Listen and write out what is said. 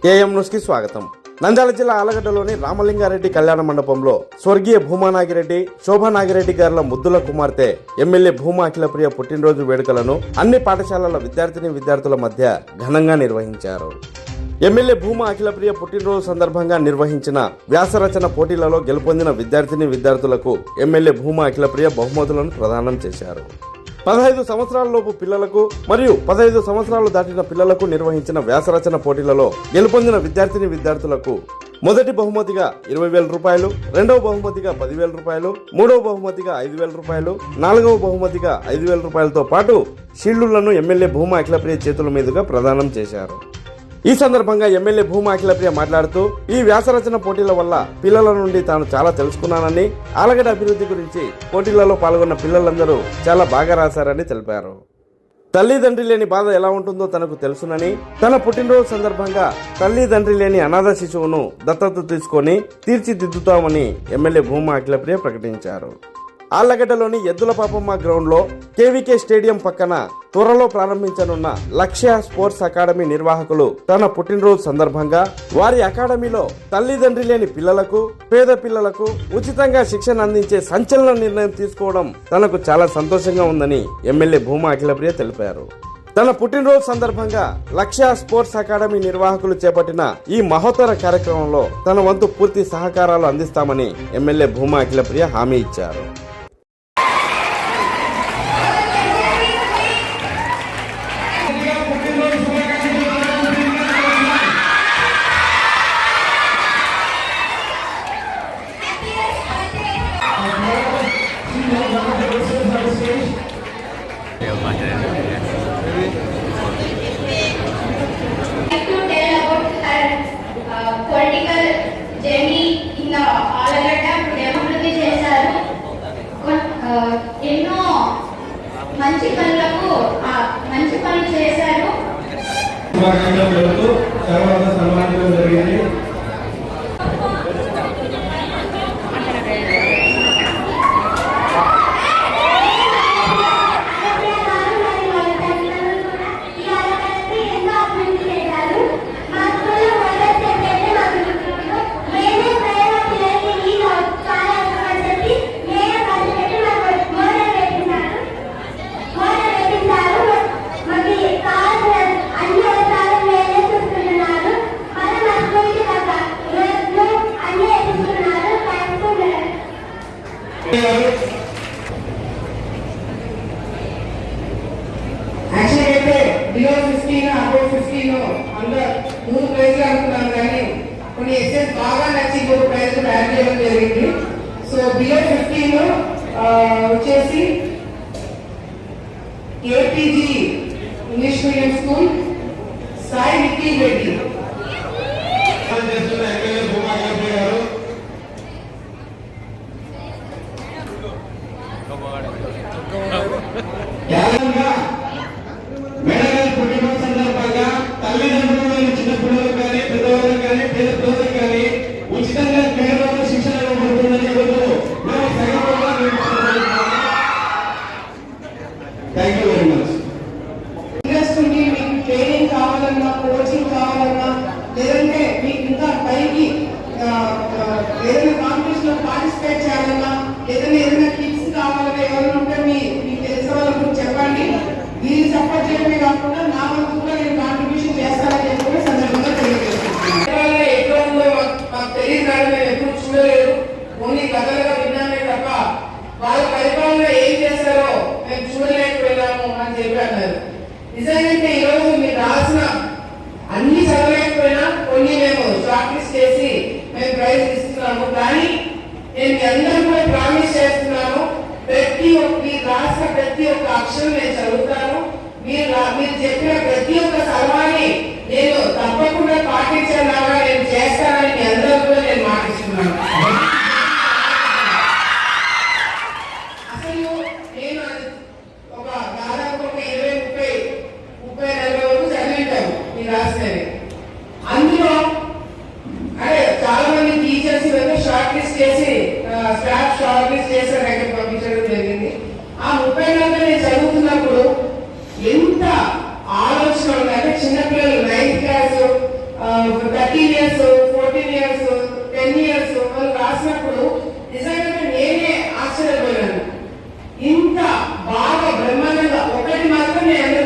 AM news కి స్వాగతం. నంద్యాల జిల్లా ఆలగడ్డలోని రామలింగారెడ్డి కళ్యాణ మండపంలో స్వర్గీయ భూమానాగిరెడ్డి, శోభానాగిరెడ్డి గారుల ముద్దుల కుమార్తె ఎమ్మెల్యే భూమా అఖిలప్రియ పుట్టినరోజు వేడుకలను అన్ని పాఠశాలల విద్యార్థుల మధ్య ఘనంగా నిర్వహించారు. ఎమ్మెల్యే భూమా అఖిలప్రియ పుట్టినరోజు సందర్భంగా నిర్వహించిన వ్యాసరచన పోటీలలో గెలుపొందిన విద్యార్థులకు ఎమ్మెల్యే భూమా అఖిలప్రియ బహుమతులను ప్రదానం చేశారు. 15 సంవత్సరాలలోపు పిల్లలకు మరియు 15 సంవత్సరాలు దాటిన పిల్లలకు నిర్వహించిన వ్యాసరచన పోటీలలో గెలుపొందిన విద్యార్థులకు మొదటి బహుమతిగా 20,000 రూపాయలు, రెండవ బహుమతిగా 10,000 రూపాయలు, మూడవ బహుమతిగా 5,000 రూపాయలు, నాలుగవ బహుమతిగా 5,000 రూపాయలతో పాటు షీల్డులను ఎమ్మెల్యే భూమా అఖిలప్రియ చేతుల మీదుగా ప్రదానం చేశారు. ఈ సందర్భంగా ఎమ్మెల్యే భూమా అఖిలప్రియ మాట్లాడుతూ, ఈ వ్యాసరచన పోటీల వల్ల పిల్లల నుండి తాను చాలా తెలుసుకున్నానని, ఆలగడ్డ అభివృద్ధి గురించి పోటీలలో పాల్గొన్న పిల్లలందరూ చాలా బాగా రాశారని తెలిపారు. తల్లిదండ్రి లేని బాధ ఎలా ఉంటుందో తనకు తెలుసునని, తన పుట్టినరోజు సందర్భంగా తల్లిదండ్రి లేని అనాథ శిశువును దత్తత తీసుకొని తీర్చిదిద్దుతామని ఎమ్మెల్యే భూమా అఖిలప్రియ ప్రకటించారు. ఆళ్లగడ్డలోని ఎద్దుల పాపమ్మ గ్రౌండ్ లో కేవీకే స్టేడియం పక్కన త్వరలో ప్రారంభించనున్న లక్ష్య స్పోర్ట్స్ అకాడమీ నిర్వాహకులు తన పుట్టినరోజు సందర్భంగా వారి అకాడమీలో తల్లిదండ్రి లేని పిల్లలకు, పేద పిల్లలకు ఉచితంగా శిక్షణ అందించే సంచలన నిర్ణయం తీసుకోవడం తనకు చాలా సంతోషంగా ఉందని ఎమ్మెల్యే భూమా అఖిలప్రియ తెలిపారు. తన పుట్టినరోజు సందర్భంగా లక్ష్య స్పోర్ట్స్ అకాడమీ నిర్వాహకులు చేపట్టిన ఈ మహోత్తర కార్యక్రమంలో తన వంతు పూర్తి సహకారాలు అందిస్తామని ఎమ్మెల్యే భూమా అఖిలప్రియ హామీ ఇచ్చారు. ఎన్నో మంచి పనులు చేశారు. సన్మానించడం జరిగింది. యాక్చువల్ అయితే బిలో 15 అబౌవ్ 15 అందరూ 2 ప్రైజ్లు అనుకున్నాను, కానీ కొన్ని ఎస్ఎస్ బాగా నచ్చి ఇంకొక ప్రైజ్ యాడ్ చేయడం జరిగింది. సో బిలో 15 వచ్చేసి APG English medium school Sai Vicky Reddy. పుట్టినరోజు సందర్భంగా తల్లిదండ్రులు చిన్న పిల్లలు కానీ పెద్దవాళ్ళు కానీ పేద పిల్లలు కానీ ఉచితంగా పేదవాళ్ళ శిక్షణ ఇవ్వబడుతుందని థ్యాంక్ యూ వెరీ మచ్. ఇండస్ట్రీకి మీకు ట్రైనింగ్ కావాలన్నా, కోచింగ్ కావాలన్నా, లేదంటే మీకు ఇంకా పైకి ఏదైనా కాంపిటీషన్ లో పార్టిసిపేట్ చేయాలన్నా, ఏదైనా కిట్స్ కావాలన్నా, ఎవరైనా ఉంటే మీకు తెలిసిన వాళ్ళకు చెప్పండి. దీన్ని సపోర్ట్ చేయడమే కాకుండా నా వంతు కూడా నేను కాంట్రిబ్యూషన్ చేస్తానని చెప్పి కూడా సందర్భంగా తెలియజేస్తున్నాను. ఎక్కడ ఉందో మాకు తెలియదు కానీ మేము ఎప్పుడు చూడలేదు, ఓన్లీ కథలుగా విన్నామే తప్ప వాళ్ళ పరిపాలన ఏం చేస్తారో మేము చూడలేకపోయినాము అని చెప్పి అన్నారు. నిజంగా ఈరోజు మీరు రాసిన అన్ని చదవలేకపోయినా కొన్ని మేము షార్ట్ లిస్ట్ చేసి మేము ప్రైజ్ ఇస్తున్నాము. కానీ నేను మీ అందరూ కూడా ప్రామిస్ చేస్తున్నాను, మీరు రాసిన ప్రతి ఒక్క అక్షరం నేను చదువుతాను. మీరు చెప్పిన ప్రతి ఒక్క సలహాని నేను తప్పకుండా పాటించేలాగా నేను చేస్తానని మీ అందరూ కూడా నేను మాటిస్తున్నాను. అసలు నేను ఒక దాదాపు ఒక 20-30-40 వరకు చదివింటాను మీరు రాసినవి. అందులో అదే చాలా మంది టీచర్స్ షార్ట్ లిస్ట్ చేసి స్టాఫ్ షార్ట్ లిస్ట్ చేసి దగ్గర పంపించడం జరిగింది. ఆ 30 నేను చదువుతున్నప్పుడు ఎంత ఆలోచన ఉంది అంటే చిన్నపిల్లలు 9th class 13 years 14 years 10 years వాళ్ళు రాసినప్పుడు నిజంగా నేనే ఆశ్చర్యపోయాను. ఇంత బాగా బ్రహ్మాండంగా ఒకటి మాత్రం నేను